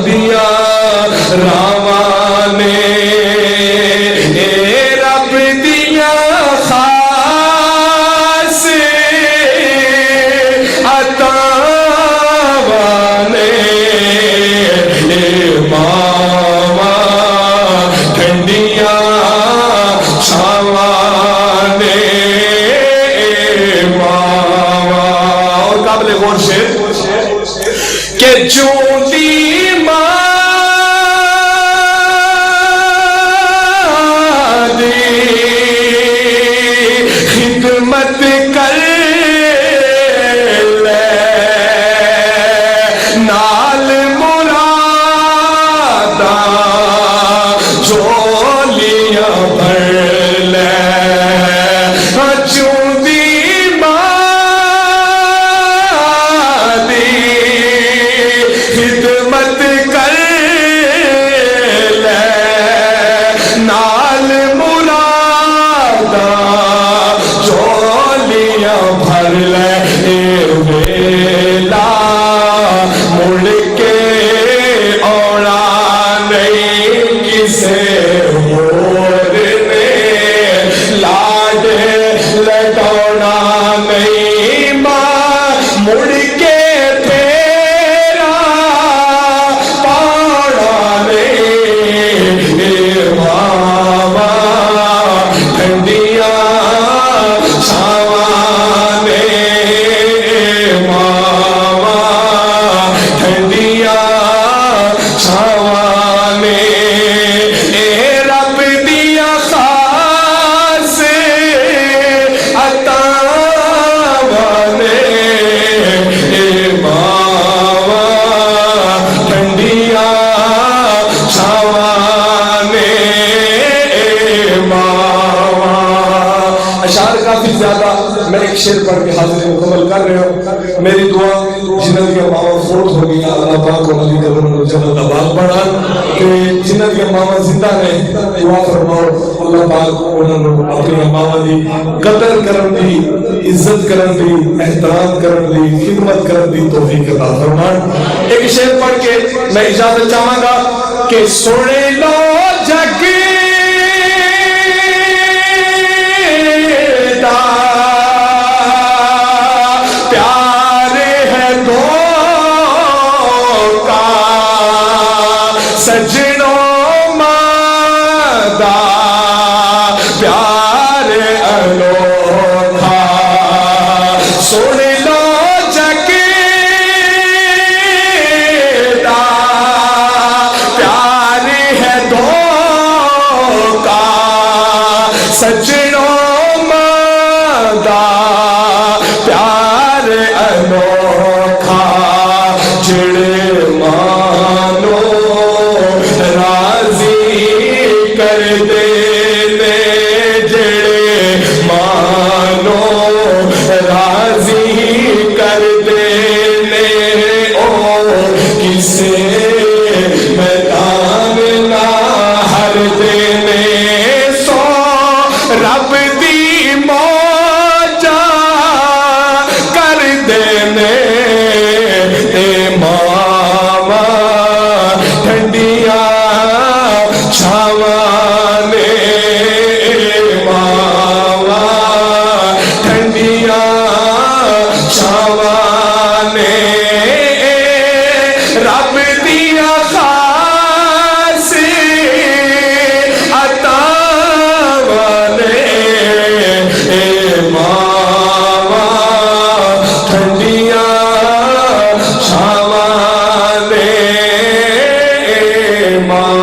دیا راوانے رب دیا خاص عطاوانے ماوا ٹھنڈیاں چھاوانے ماوا. اور قابل غور شعر کہ چونٹی خدمت کر لے نال مرادا جھولیاں بھر لے چوندی مادی خدمت کر لے نال مرادا بھر لے ویلا مڑ کے اوڑا نہیں کسے مور نے لاڈ لٹوڑا نہیں ماں مڑ کے تیرا پاڑا نہیں ماما ٹھنڈیاں کافی زیادہ میں ایک شعر پڑھ کے حاضری مکمل کر رہے ہوں. میری دعا جنت کے ماما فوت ہو گئی اللہ پاک کو نبی قبر میں جنت آباد بڑھا کہ جنت کے ماما زندہ نے دعا فرماؤ اللہ پاک انہوں نے اپنی ماما دی قدر کرن دی عزت کرن دی احترام کرن دی خدمت کرن دی توفیق عطا فرمائے. ایک شعر پڑھ کے میں اجازت چاہوں گا کہ سنے لو جگ سجنوں مادہ پیار انوکھا سن لو جگ دا پیار ہے دو کا سجنوں مادہ پیار انوکھا جڑے مانو راضی کر دینے جڑے مانو راضی کر دینے او کسے میدان نہ ہر دینے سو رب دی موجہ کر دینے اے ماما ٹھنڈیاں چھاوانے ماما ٹھنڈیاں چھاوانے رب دیا خاص عطاوانے ماما ٹھنڈیاں چھاوانے ماما